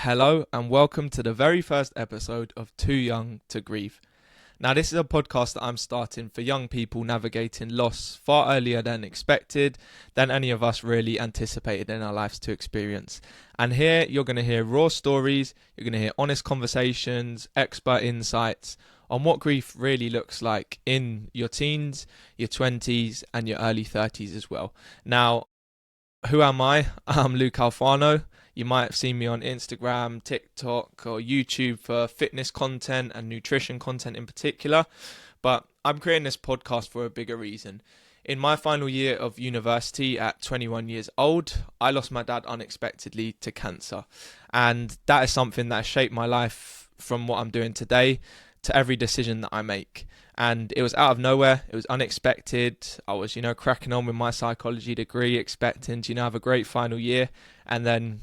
Hello and welcome to the very first episode of Too Young to Grieve. Now, this is a podcast that I'm starting for young people navigating loss far earlier than expected, than any of us really anticipated in our lives to experience. And here you're going to hear raw stories, you're going to hear honest conversations, expert insights on what grief really looks like in your teens, your 20s and your early 30s as well. Now, who am I? I'm Luke Alfano. You might have seen me on Instagram, TikTok or YouTube for fitness content and nutrition content in particular. But I'm creating this podcast for a bigger reason. In my final year of university at 21 years old, I lost my dad unexpectedly to cancer. And that is something that has shaped my life from what I'm doing today to every decision that I make. And it was out of nowhere. It was unexpected. I was, cracking on with my psychology degree, expecting to, have a great final year. And then,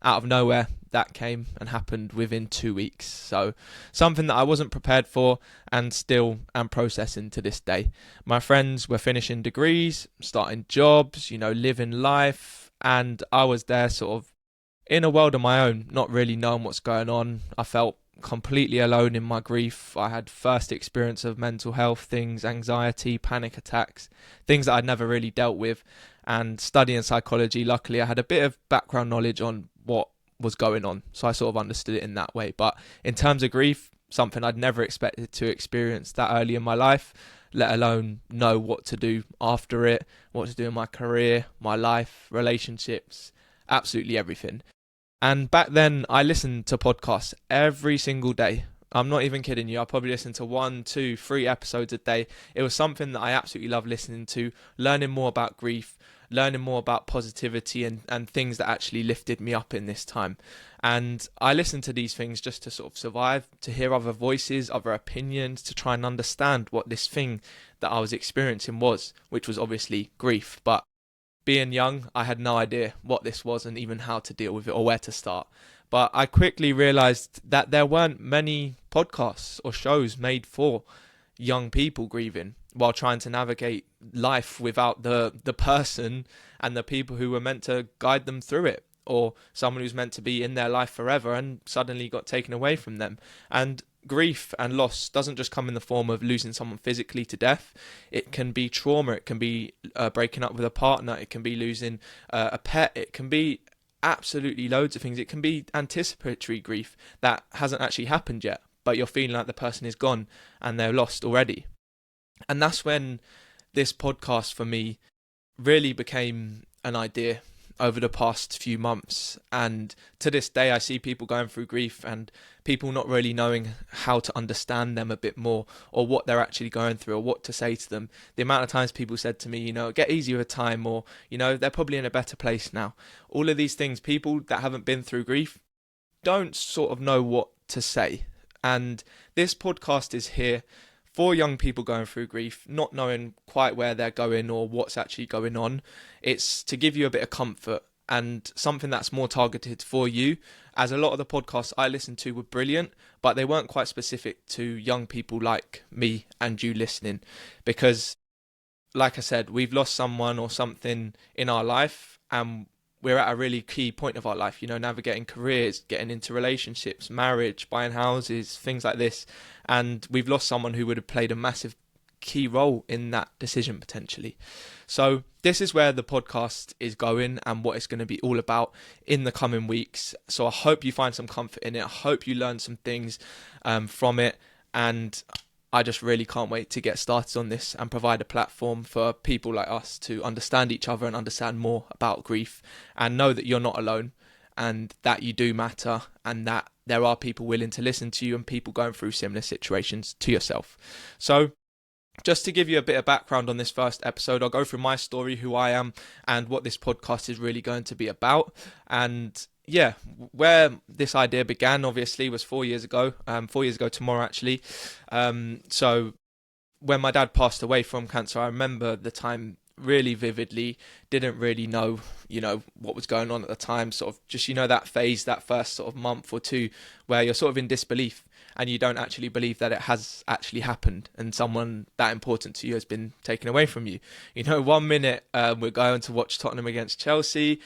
out of nowhere, that came and happened within 2 weeks. So something that I wasn't prepared for and still am processing to this day. My friends were finishing degrees, starting jobs, living life. And I was there sort of in a world of my own, not really knowing what's going on. I felt completely alone in my grief. I had first experience of mental health things, anxiety, panic attacks, things that I'd never really dealt with. And studying psychology, luckily I had a bit of background knowledge on what was going on, so I sort of understood it in that way. But in terms of grief, something I'd never expected to experience that early in my life, let alone know what to do after it, what to do in my career, my life, relationships, absolutely everything. And back then, I listened to podcasts every single day. I'm not even kidding you. I probably listened to 1, 2, 3 episodes a day. It was something that I absolutely loved listening to, learning more about grief, learning more about positivity and things that actually lifted me up in this time. And I listened to these things just to sort of survive, to hear other voices, other opinions, to try and understand what this thing that I was experiencing was, which was obviously grief. But being young, I had no idea what this was and even how to deal with it or where to start. But I quickly realised that there weren't many podcasts or shows made for young people grieving while trying to navigate life without the person and the people who were meant to guide them through it, or someone who's meant to be in their life forever and suddenly got taken away from them. And grief and loss doesn't just come in the form of losing someone physically to death. It can be trauma, it can be breaking up with a partner, it can be losing a pet, it can be absolutely loads of things. It can be anticipatory grief that hasn't actually happened yet, but you're feeling like the person is gone and they're lost already. And that's when this podcast for me really became an idea over the past few months. And to this day, I see people going through grief and people not really knowing how to understand them a bit more or what they're actually going through or what to say to them. The amount of times people said to me, get easier with time, or, they're probably in a better place now. All of these things, people that haven't been through grief don't sort of know what to say. And this podcast is here for young people going through grief, not knowing quite where they're going or what's actually going on. It's to give you a bit of comfort and something that's more targeted for you, as a lot of the podcasts I listened to were brilliant, but they weren't quite specific to young people like me and you listening. Because, like I said, we've lost someone or something in our life and we're at a really key point of our life, navigating careers, getting into relationships, marriage, buying houses, things like this. And we've lost someone who would have played a massive key role in that decision potentially. So this is where the podcast is going and what it's going to be all about in the coming weeks. So I hope you find some comfort in it. I hope you learn some things from it. And I just really can't wait to get started on this and provide a platform for people like us to understand each other and understand more about grief and know that you're not alone and that you do matter and that there are people willing to listen to you and people going through similar situations to yourself. So just to give you a bit of background on this first episode, I'll go through my story, who I am, and what this podcast is really going to be about. And where this idea began, obviously, was 4 years ago. 4 years ago tomorrow, actually. So when my dad passed away from cancer, I remember the time really vividly. Didn't really know, what was going on at the time. Sort of just, that phase, that first sort of month or two where you're sort of in disbelief and you don't actually believe that it has actually happened and someone that important to you has been taken away from you. 1 minute we're going to watch Tottenham against Chelsea,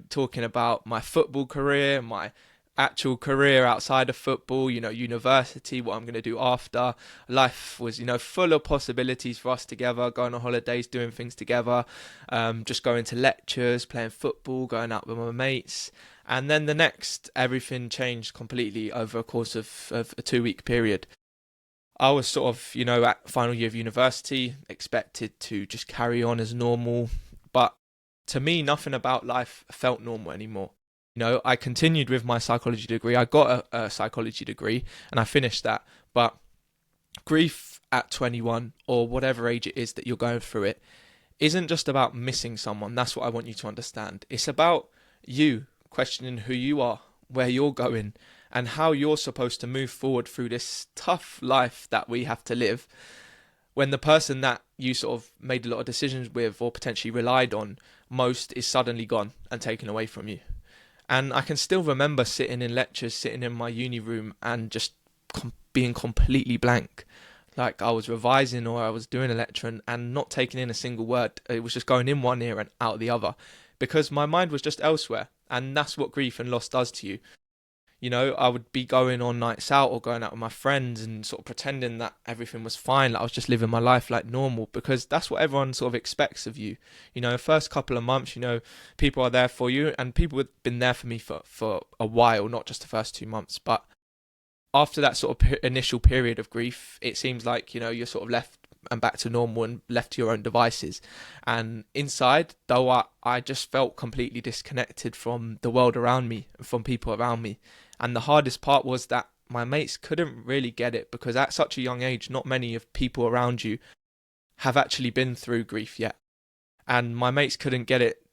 talking about my football career, my actual career outside of football, university, what I'm going to do after. Life was, full of possibilities for us together, going on holidays, doing things together, just going to lectures, playing football, going out with my mates. And then the next, everything changed completely over a course of a 2 week period. I was sort of, at final year of university, expected to just carry on as normal. But to me, nothing about life felt normal anymore. I continued with my psychology degree. I got a psychology degree and I finished that. But grief at 21 or whatever age it is that you're going through it isn't just about missing someone. That's what I want you to understand. It's about you questioning who you are, where you're going, and how you're supposed to move forward through this tough life that we have to live when the person that you sort of made a lot of decisions with or potentially relied on most is suddenly gone and taken away from you. And I can still remember sitting in lectures, sitting in my uni room and just being completely blank. Like I was revising or I was doing a lecture and not taking in a single word. It was just going in one ear and out the other because my mind was just elsewhere. And that's what grief and loss does to you. I would be going on nights out or going out with my friends and sort of pretending that everything was fine. Like I was just living my life like normal because that's what everyone sort of expects of you. First couple of months, people are there for you and people have been there for me for a while, not just the first 2 months. But after that sort of initial period of grief, it seems like, you're sort of left and back to normal and left to your own devices. And inside, though, I just felt completely disconnected from the world around me, from people around me. And the hardest part was that my mates couldn't really get it because at such a young age, not many of people around you have actually been through grief yet. And my mates couldn't get it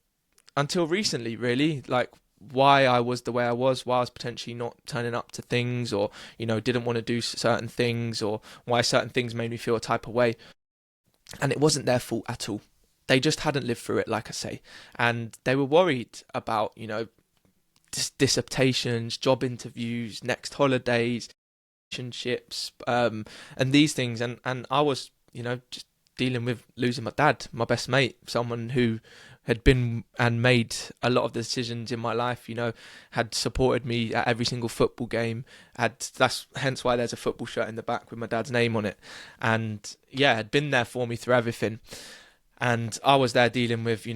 until recently, really, like why I was the way I was, why I was potentially not turning up to things or, didn't want to do certain things or why certain things made me feel a type of way. And it wasn't their fault at all. They just hadn't lived through it, like I say. And they were worried about, dissertations, job interviews, next holidays, relationships, and these things. And I was, just dealing with losing my dad, my best mate, someone who had been and made a lot of the decisions in my life, had supported me at every single football game. That's hence why there's a football shirt in the back with my dad's name on it. And yeah, had been there for me through everything. And I was there dealing with,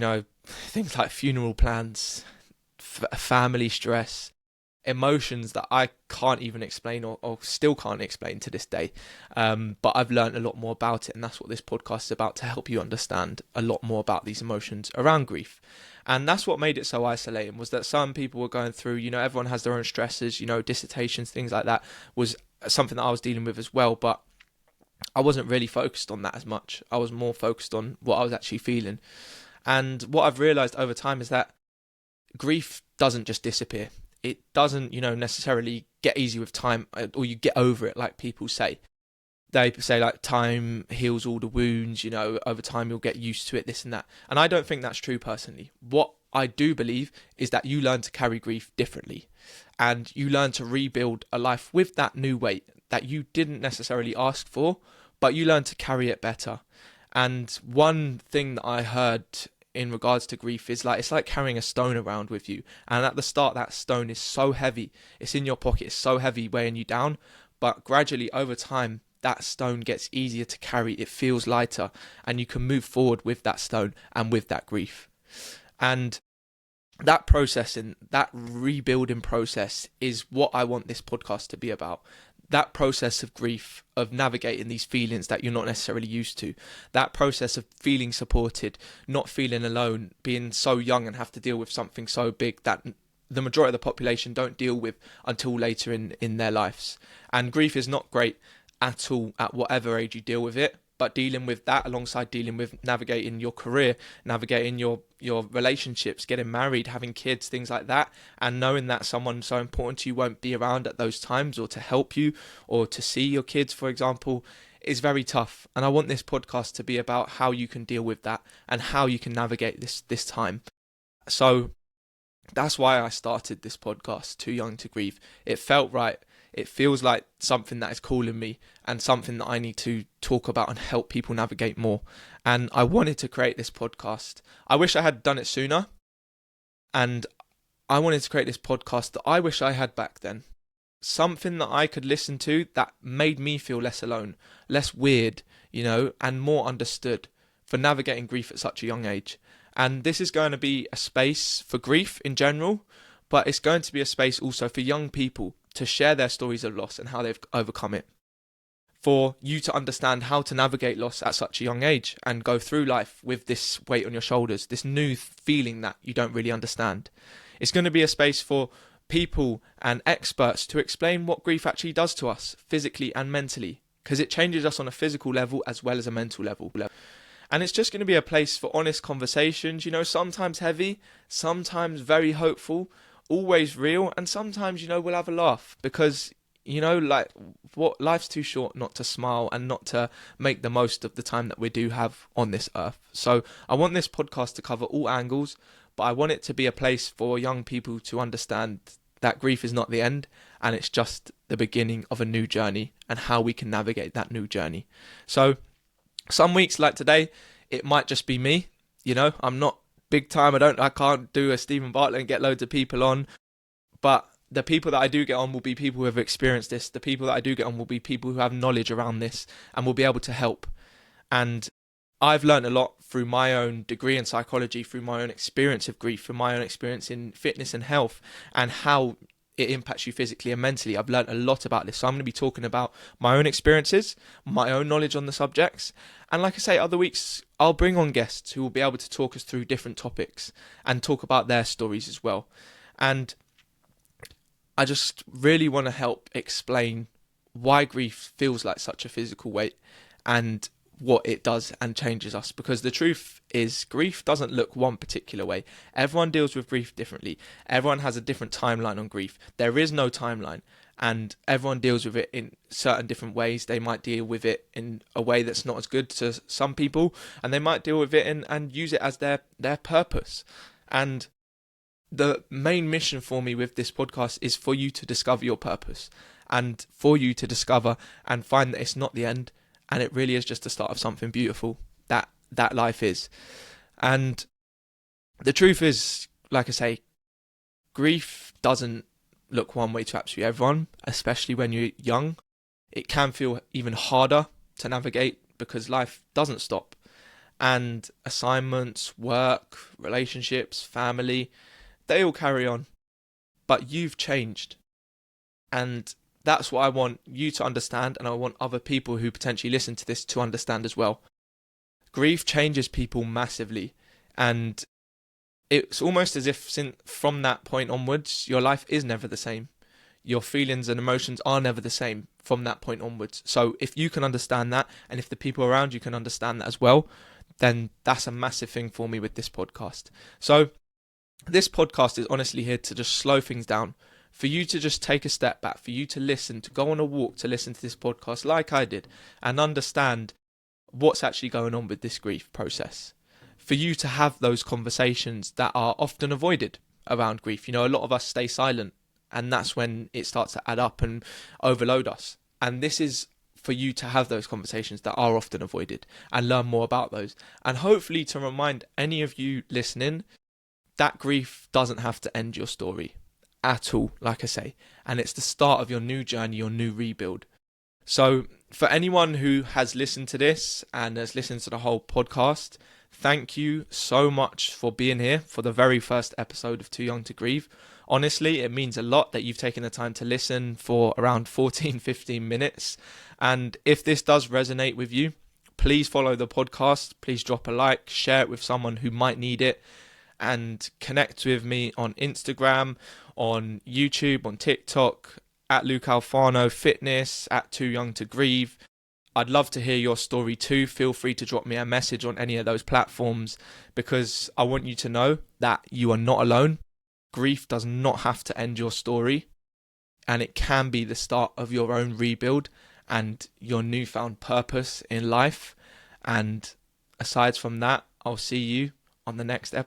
things like funeral plans, family stress, emotions that I can't even explain or still can't explain to this day. But I've learned a lot more about it, and that's what this podcast is about, to help you understand a lot more about these emotions around grief. And that's what made it so isolating, was that some people were going through, everyone has their own stresses, dissertations, things like that was something that I was dealing with as well. But I wasn't really focused on that as much. I was more focused on what I was actually feeling. And what I've realised over time is that grief doesn't just disappear. It doesn't, necessarily get easy with time, or you get over it, like people say. They say, like, time heals all the wounds, over time you'll get used to it, this and that. And I don't think that's true, personally. What I do believe is that you learn to carry grief differently. And you learn to rebuild a life with that new weight that you didn't necessarily ask for, but you learn to carry it better. And one thing that I heard in regards to grief is it's like carrying a stone around with you. And at the start, that stone is so heavy. It's in your pocket. It's so heavy, weighing you down. But gradually, over time, that stone gets easier to carry. It feels lighter. And you can move forward with that stone and with that grief. And that processing, that rebuilding process is what I want this podcast to be about. That process of grief, of navigating these feelings that you're not necessarily used to, that process of feeling supported, not feeling alone, being so young and have to deal with something so big that the majority of the population don't deal with until later in their lives. And grief is not great at all at whatever age you deal with it, but dealing with that alongside dealing with navigating your career, navigating your relationships, getting married, having kids, things like that, and knowing that someone so important to you won't be around at those times or to help you or to see your kids, for example, is very tough. And I want this podcast to be about how you can deal with that and how you can navigate this time. So that's why I started this podcast, Too Young to Grieve. It felt right. It feels like something that is calling me and something that I need to talk about and help people navigate more. And I wanted to create this podcast. I wish I had done it sooner. And I wanted to create this podcast that I wish I had back then. Something that I could listen to that made me feel less alone, less weird, and more understood for navigating grief at such a young age. And this is going to be a space for grief in general, but it's going to be a space also for young people to share their stories of loss and how they've overcome it. For you to understand how to navigate loss at such a young age and go through life with this weight on your shoulders, this new feeling that you don't really understand. It's going to be a space for people and experts to explain what grief actually does to us physically and mentally, because it changes us on a physical level as well as a mental level. And it's just going to be a place for honest conversations, sometimes heavy, sometimes very hopeful, always real, and sometimes, we'll have a laugh because, life's too short not to smile and not to make the most of the time that we do have on this earth. So I want this podcast to cover all angles, but I want it to be a place for young people to understand that grief is not the end and it's just the beginning of a new journey and how we can navigate that new journey. So some weeks like today, it might just be me. I'm not big time. I can't do a Stephen Bartlett and get loads of people on, but the people that I do get on will be people who have experienced this. The people that I do get on will be people who have knowledge around this and will be able to help. And I've learned a lot through my own degree in psychology, through my own experience of grief, through my own experience in fitness and health, and how it impacts you physically and mentally. I've learned a lot about this. So I'm going to be talking about my own experiences, my own knowledge on the subjects. And like I say, other weeks, I'll bring on guests who will be able to talk us through different topics and talk about their stories as well. And I just really want to help explain why grief feels like such a physical weight and what it does and changes us, because the truth is grief doesn't look one particular way. Everyone deals with grief differently. Everyone has a different timeline on grief. There is no timeline, and everyone deals with it in certain different ways. They might deal with it in a way that's not as good to some people, and they might deal with it and use it as their purpose. And the main mission for me with this podcast is for you to discover your purpose and for you to discover and find that it's not the end. And it really is just the start of something beautiful that life is. And the truth is, like I say, grief doesn't look one way to absolutely everyone, especially when you're young. It can feel even harder to navigate because life doesn't stop. And assignments, work, relationships, family, they all carry on. But you've changed. And that's what I want you to understand, and I want other people who potentially listen to this to understand as well. Grief changes people massively, and it's almost as if from that point onwards, your life is never the same. Your feelings and emotions are never the same from that point onwards. So if you can understand that, and if the people around you can understand that as well, then that's a massive thing for me with this podcast. So this podcast is honestly here to just slow things down, for you to just take a step back, for you to listen, to go on a walk, to listen to this podcast like I did and understand what's actually going on with this grief process. For you to have those conversations that are often avoided around grief. A lot of us stay silent, and that's when it starts to add up and overload us. And this is for you to have those conversations that are often avoided and learn more about those. And hopefully to remind any of you listening that grief doesn't have to end your story at all, like I say, and it's the start of your new journey, your new rebuild. So for anyone who has listened to this and has listened to the whole podcast, thank you so much for being here for the very first episode of Too Young to Grieve. Honestly, it means a lot that you've taken the time to listen for around 14-15 minutes. And if this does resonate with you, please follow the podcast, please drop a like, share it with someone who might need it, and connect with me on Instagram, on YouTube, on TikTok, at Luke Alfano Fitness, at Too Young to Grieve. I'd love to hear your story too. Feel free to drop me a message on any of those platforms, because I want you to know that you are not alone. Grief does not have to end your story, and it can be the start of your own rebuild and your newfound purpose in life. And aside from that, I'll see you on the next episode.